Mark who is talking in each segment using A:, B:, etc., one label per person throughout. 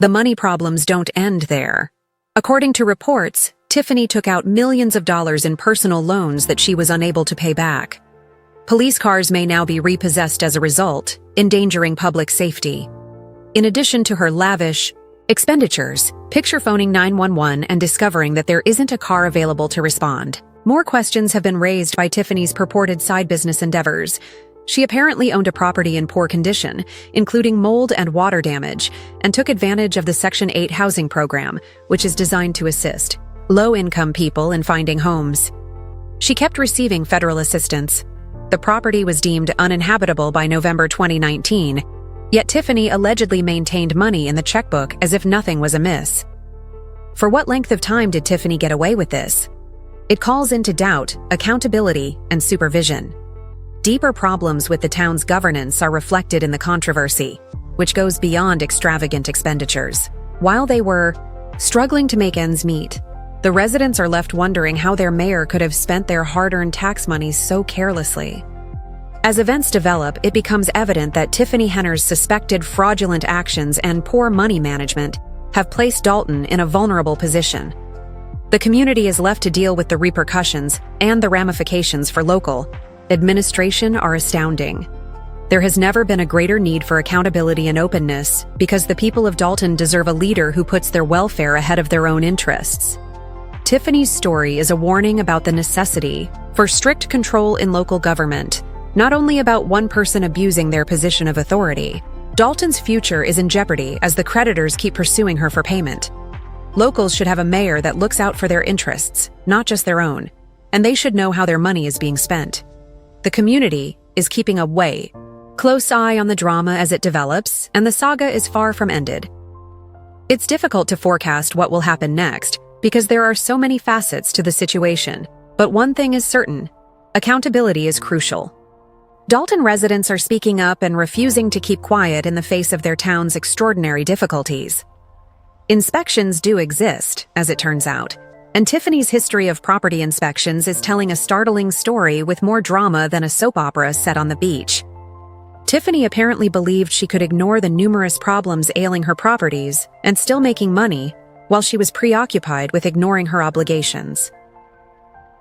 A: the money problems don't end there. According to reports, Tiffany took out millions of dollars in personal loans that she was unable to pay back. Police cars may now be repossessed as a result, endangering public safety. In addition to her lavish expenditures, picture phoning 911 and discovering that there isn't a car available to respond. More questions have been raised by Tiffany's purported side business endeavors. She apparently owned a property in poor condition, including mold and water damage, and took advantage of the Section 8 housing program, which is designed to assist low-income people in finding homes. She kept receiving federal assistance. The property was deemed uninhabitable by November 2019, yet Tiffany allegedly maintained money in the checkbook as if nothing was amiss. For what length of time did Tiffany get away with this? It calls into doubt accountability and supervision. Deeper problems with the town's governance are reflected in the controversy, which goes beyond extravagant expenditures. While they were struggling to make ends meet, the residents are left wondering how their mayor could have spent their hard-earned tax money so carelessly. As events develop, it becomes evident that Tiffany Henyard's suspected fraudulent actions and poor money management have placed Dalton in a vulnerable position. The community is left to deal with the repercussions, and the ramifications for local administration are astounding. There has never been a greater need for accountability and openness, because the people of Dalton deserve a leader who puts their welfare ahead of their own interests. Tiffany's story is a warning about the necessity for strict control in local government, not only about one person abusing their position of authority. Dalton's future is in jeopardy as the creditors keep pursuing her for payment. Locals should have a mayor that looks out for their interests, not just their own, and they should know how their money is being spent. The community is keeping a close eye on the drama as it develops, and the saga is far from ended. It's difficult to forecast what will happen next, because there are so many facets to the situation, but one thing is certain: accountability is crucial. Dalton residents are speaking up and refusing to keep quiet in the face of their town's extraordinary difficulties. Inspections do exist, as it turns out, and Tiffany's history of property inspections is telling a startling story with more drama than a soap opera set on the beach. Tiffany apparently believed she could ignore the numerous problems ailing her properties and still making money, while she was preoccupied with ignoring her obligations.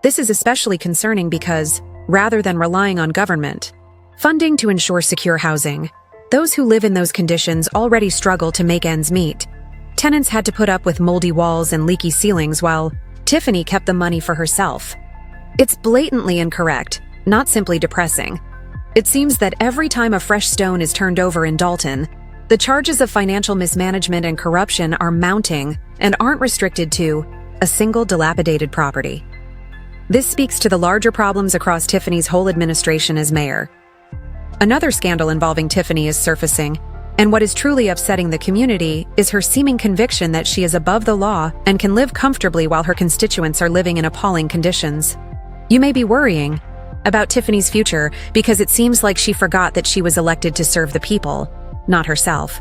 A: This is especially concerning because, rather than relying on government funding to ensure secure housing, those who live in those conditions already struggle to make ends meet. Tenants had to put up with moldy walls and leaky ceilings while Tiffany kept the money for herself. It's blatantly incorrect, not simply depressing. It seems that every time a fresh stone is turned over in Dalton, the charges of financial mismanagement and corruption are mounting and aren't restricted to a single dilapidated property. This speaks to the larger problems across Tiffany's whole administration as mayor. Another scandal involving Tiffany is surfacing, and what is truly upsetting the community is her seeming conviction that she is above the law and can live comfortably while her constituents are living in appalling conditions. You may be worrying about Tiffany's future because it seems like she forgot that she was elected to serve the people, not herself.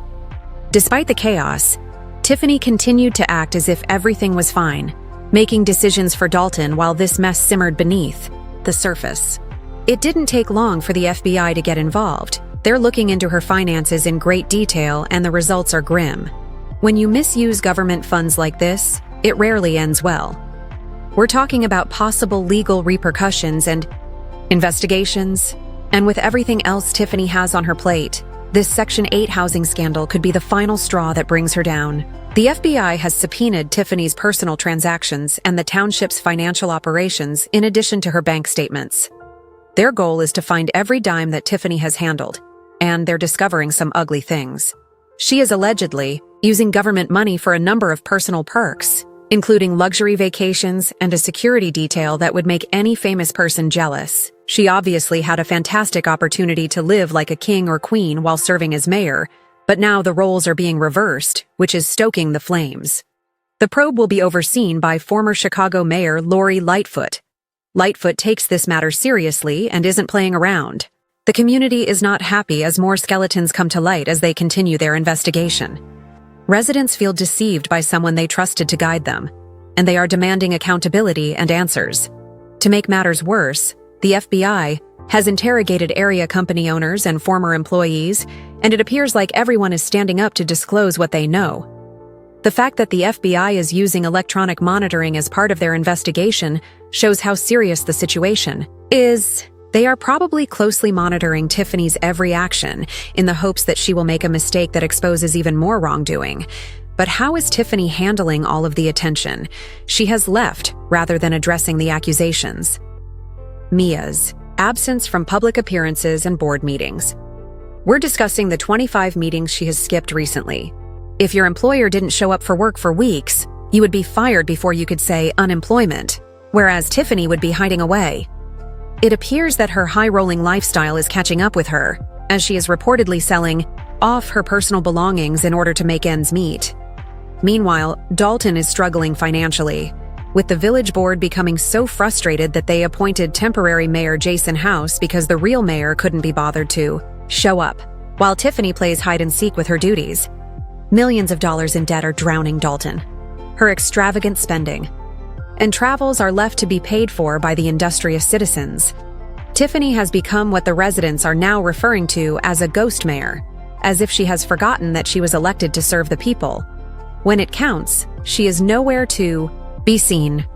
A: Despite the chaos, Tiffany continued to act as if everything was fine, making decisions for Dalton while this mess simmered beneath the surface. It didn't take long for the FBI to get involved. They're looking into her finances in great detail, and the results are grim. When you misuse government funds like this, it rarely ends well. We're talking about possible legal repercussions and investigations, and with everything else Tiffany has on her plate, this Section 8 housing scandal could be the final straw that brings her down. The FBI has subpoenaed Tiffany's personal transactions and the township's financial operations in addition to her bank statements. Their goal is to find every dime that Tiffany has handled, and they're discovering some ugly things. She is allegedly using government money for a number of personal perks, including luxury vacations and a security detail that would make any famous person jealous. She obviously had a fantastic opportunity to live like a king or queen while serving as mayor, but now the roles are being reversed, which is stoking the flames. The probe will be overseen by former Chicago Mayor Lori Lightfoot. Lightfoot takes this matter seriously and isn't playing around. The community is not happy as more skeletons come to light as they continue their investigation. Residents feel deceived by someone they trusted to guide them, and they are demanding accountability and answers. To make matters worse, the FBI has interrogated area company owners and former employees, and it appears like everyone is standing up to disclose what they know. The fact that the FBI is using electronic monitoring as part of their investigation shows how serious the situation is. They are probably closely monitoring Tiffany's every action in the hopes that she will make a mistake that exposes even more wrongdoing. But how is Tiffany handling all of the attention she has left rather than addressing the accusations? Mia's absence from public appearances and board meetings. We're discussing the 25 meetings she has skipped recently. If your employer didn't show up for work for weeks, you would be fired before you could say unemployment, whereas Tiffany would be hiding away. It appears that her high-rolling lifestyle is catching up with her, as she is reportedly selling off her personal belongings in order to make ends meet. Meanwhile, Dalton is struggling financially, with the village board becoming so frustrated that they appointed temporary mayor Jason House because the real mayor couldn't be bothered to show up, while Tiffany plays hide-and-seek with her duties. Millions of dollars in debt are drowning Dalton. Her extravagant spending and travels are left to be paid for by the industrious citizens. Tiffany has become what the residents are now referring to as a ghost mayor, as if she has forgotten that she was elected to serve the people. When it counts, she is nowhere to be seen,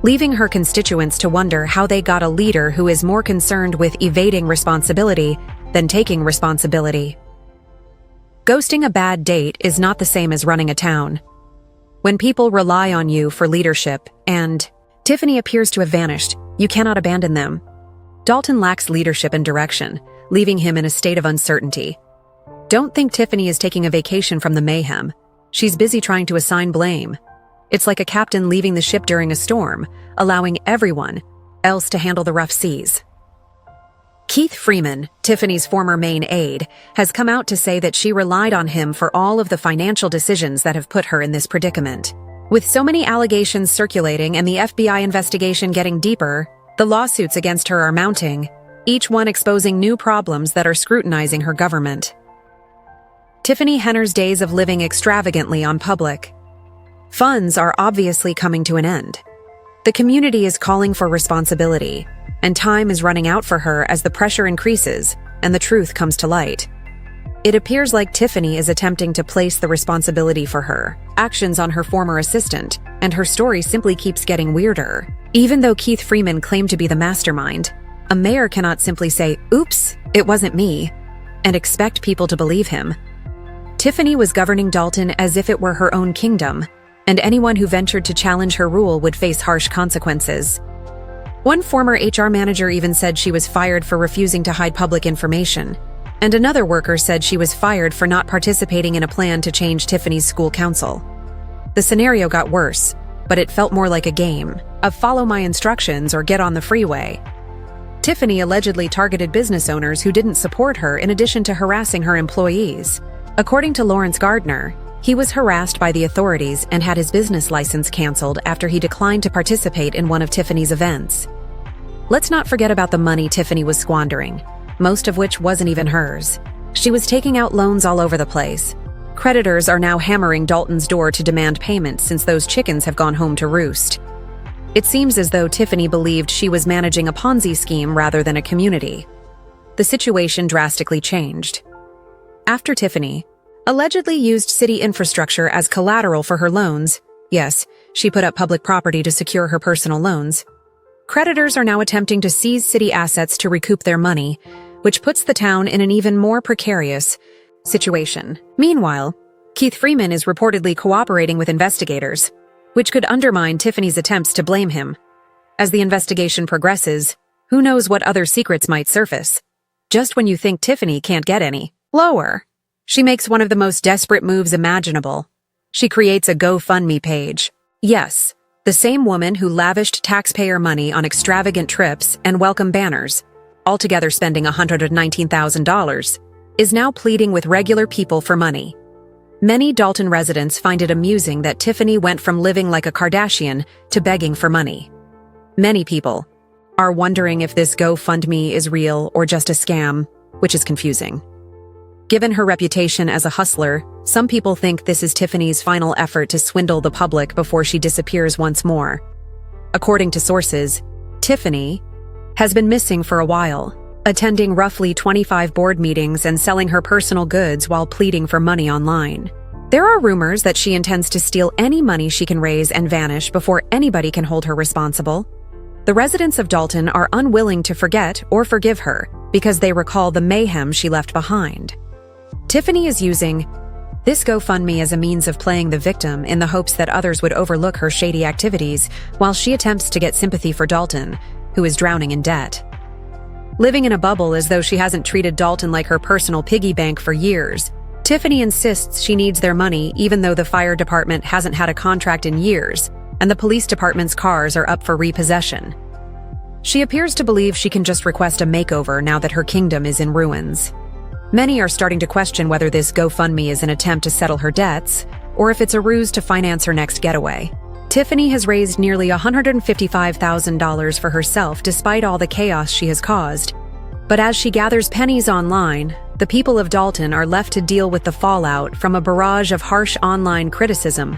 A: leaving her constituents to wonder how they got a leader who is more concerned with evading responsibility than taking responsibility. Ghosting a bad date is not the same as running a town. When people rely on you for leadership and Tiffany appears to have vanished, you cannot abandon them. Dalton lacks leadership and direction, leaving him in a state of uncertainty. Don't think Tiffany is taking a vacation from the mayhem. She's busy trying to assign blame. It's like a captain leaving the ship during a storm, allowing everyone else to handle the rough seas. Keith Freeman, Tiffany's former main aide, has come out to say that she relied on him for all of the financial decisions that have put her in this predicament. With so many allegations circulating and the FBI investigation getting deeper, the lawsuits against her are mounting, each one exposing new problems that are scrutinizing her government. Tiffany Henyard's days of living extravagantly on public funds are obviously coming to an end. The community is calling for responsibility, and time is running out for her as the pressure increases and the truth comes to light. It appears like Tiffany is attempting to place the responsibility for her actions on her former assistant, and her story simply keeps getting weirder. Even though Keith Freeman claimed to be the mastermind, a mayor cannot simply say, "Oops, it wasn't me," and expect people to believe him. Tiffany was governing Dalton as if it were her own kingdom, and anyone who ventured to challenge her rule would face harsh consequences. One former HR manager even said she was fired for refusing to hide public information, and another worker said she was fired for not participating in a plan to change Tiffany's school council. The scenario got worse, but it felt more like a game of follow my instructions or get on the freeway. Tiffany allegedly targeted business owners who didn't support her in addition to harassing her employees. According to Lawrence Gardner, he was harassed by the authorities and had his business license canceled after he declined to participate in one of Tiffany's events. Let's not forget about the money Tiffany was squandering, most of which wasn't even hers. She was taking out loans all over the place. Creditors are now hammering Dalton's door to demand payment since those chickens have gone home to roost. It seems as though Tiffany believed she was managing a Ponzi scheme rather than a community. The situation drastically changed. After Tiffany allegedly used city infrastructure as collateral for her loans, yes, she put up public property to secure her personal loans, creditors are now attempting to seize city assets to recoup their money, which puts the town in an even more precarious situation. Meanwhile, Keith Freeman is reportedly cooperating with investigators, which could undermine Tiffany's attempts to blame him. As the investigation progresses, who knows what other secrets might surface? Just when you think Tiffany can't get any lower, she makes one of the most desperate moves imaginable. She creates a GoFundMe page. Yes, the same woman who lavished taxpayer money on extravagant trips and welcome banners, altogether spending $119,000, is now pleading with regular people for money. Many Dalton residents find it amusing that Tiffany went from living like a Kardashian to begging for money. Many people are wondering if this GoFundMe is real or just a scam, which is confusing. Given her reputation as a hustler, some people think this is Tiffany's final effort to swindle the public before she disappears once more. According to sources, Tiffany has been missing for a while, attending roughly 25 board meetings and selling her personal goods while pleading for money online. There are rumors that she intends to steal any money she can raise and vanish before anybody can hold her responsible. The residents of Dalton are unwilling to forget or forgive her because they recall the mayhem she left behind. Tiffany is using this GoFundMe as a means of playing the victim in the hopes that others would overlook her shady activities while she attempts to get sympathy for Dalton, who is drowning in debt. Living in a bubble as though she hasn't treated Dalton like her personal piggy bank for years, Tiffany insists she needs their money even though the fire department hasn't had a contract in years and the police department's cars are up for repossession. She appears to believe she can just request a makeover now that her kingdom is in ruins. Many are starting to question whether this GoFundMe is an attempt to settle her debts or if it's a ruse to finance her next getaway. Tiffany has raised nearly $155,000 for herself despite all the chaos she has caused. But as she gathers pennies online, the people of Dalton are left to deal with the fallout from a barrage of harsh online criticism,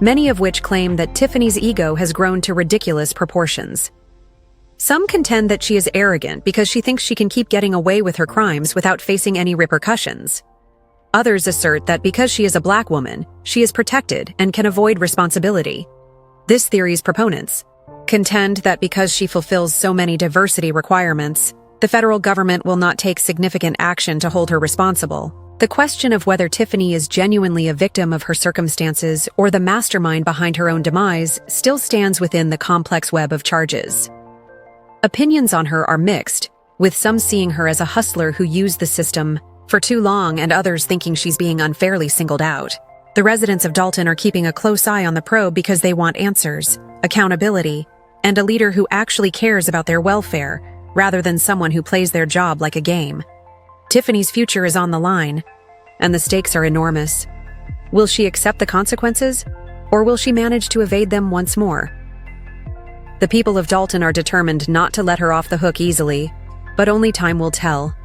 A: many of which claim that Tiffany's ego has grown to ridiculous proportions. Some contend that she is arrogant because she thinks she can keep getting away with her crimes without facing any repercussions. Others assert that because she is a black woman, she is protected and can avoid responsibility. This theory's proponents contend that because she fulfills so many diversity requirements, the federal government will not take significant action to hold her responsible. The question of whether Tiffany is genuinely a victim of her circumstances or the mastermind behind her own demise still stands within the complex web of charges. Opinions on her are mixed, with some seeing her as a hustler who used the system for too long and others thinking she's being unfairly singled out. The residents of Dalton are keeping a close eye on the probe because they want answers, accountability, and a leader who actually cares about their welfare, rather than someone who plays their job like a game. Tiffany's future is on the line, and the stakes are enormous. Will she accept the consequences, or will she manage to evade them once more? The people of Dalton are determined not to let her off the hook easily, but only time will tell.